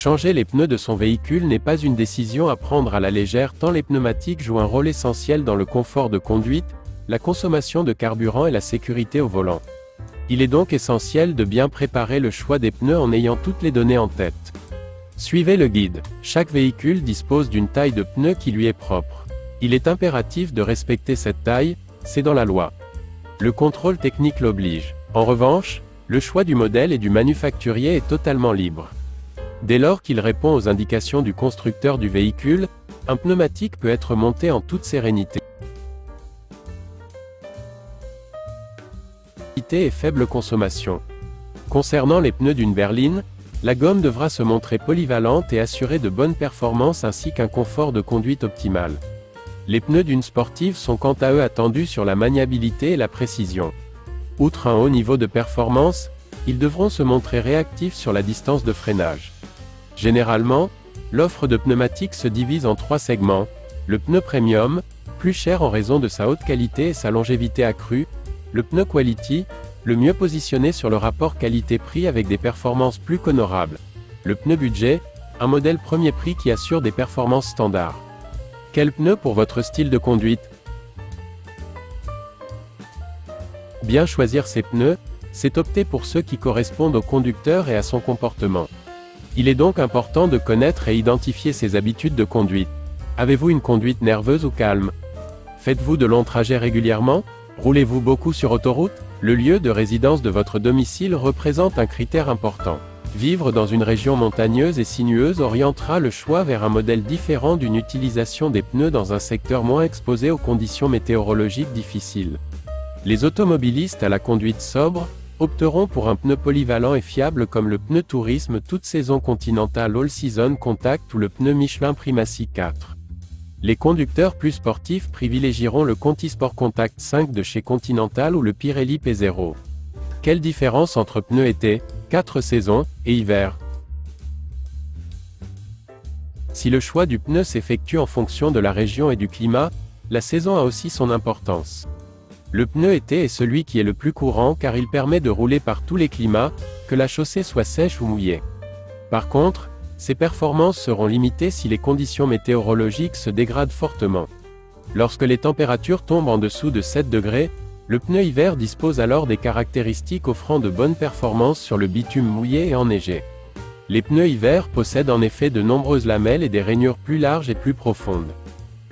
Changer les pneus de son véhicule n'est pas une décision à prendre à la légère tant les pneumatiques jouent un rôle essentiel dans le confort de conduite, la consommation de carburant et la sécurité au volant. Il est donc essentiel de bien préparer le choix des pneus en ayant toutes les données en tête. Suivez le guide. Chaque véhicule dispose d'une taille de pneus qui lui est propre. Il est impératif de respecter cette taille, c'est dans la loi. Le contrôle technique l'oblige. En revanche, le choix du modèle et du manufacturier est totalement libre. Dès lors qu'il répond aux indications du constructeur du véhicule, un pneumatique peut être monté en toute sérénité. Et faible consommation. Concernant les pneus d'une berline, la gomme devra se montrer polyvalente et assurer de bonnes performances ainsi qu'un confort de conduite optimal. Les pneus d'une sportive sont quant à eux attendus sur la maniabilité et la précision. Outre un haut niveau de performance, ils devront se montrer réactifs sur la distance de freinage. Généralement, l'offre de pneumatiques se divise en 3 segments. Le pneu premium, plus cher en raison de sa haute qualité et sa longévité accrue. Le pneu quality, le mieux positionné sur le rapport qualité-prix avec des performances plus qu'honorables. Le pneu budget, un modèle premier prix qui assure des performances standards. Quel pneu pour votre style de conduite? Bien choisir ses pneus, c'est opter pour ceux qui correspondent au conducteur et à son comportement. Il est donc important de connaître et identifier ses habitudes de conduite. Avez-vous une conduite nerveuse ou calme? Faites-vous de longs trajets régulièrement? Roulez-vous beaucoup sur autoroute? Le lieu de résidence de votre domicile représente un critère important. Vivre dans une région montagneuse et sinueuse orientera le choix vers un modèle différent d'une utilisation des pneus dans un secteur moins exposé aux conditions météorologiques difficiles. Les automobilistes à la conduite sobre opteront pour un pneu polyvalent et fiable comme le pneu tourisme toute saison continentale All Season Contact ou le pneu Michelin Primacy 4. Les conducteurs plus sportifs privilégieront le Conti Sport Contact 5 de chez Continental ou le Pirelli P0. Quelle différence entre pneus été, 4 saisons, et hiver? Si le choix du pneu s'effectue en fonction de la région et du climat, la saison a aussi son importance. Le pneu été est celui qui est le plus courant car il permet de rouler par tous les climats, que la chaussée soit sèche ou mouillée. Par contre, ses performances seront limitées si les conditions météorologiques se dégradent fortement. Lorsque les températures tombent en dessous de 7 degrés, le pneu hiver dispose alors des caractéristiques offrant de bonnes performances sur le bitume mouillé et enneigé. Les pneus hiver possèdent en effet de nombreuses lamelles et des rainures plus larges et plus profondes.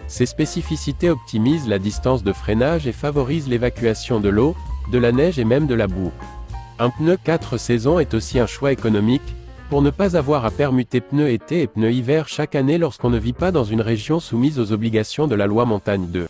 Ces spécificités optimisent la distance de freinage et favorisent l'évacuation de l'eau, de la neige et même de la boue. Un pneu 4 saisons est aussi un choix économique, pour ne pas avoir à permuter pneus été et pneus hiver chaque année lorsqu'on ne vit pas dans une région soumise aux obligations de la loi Montagne 2.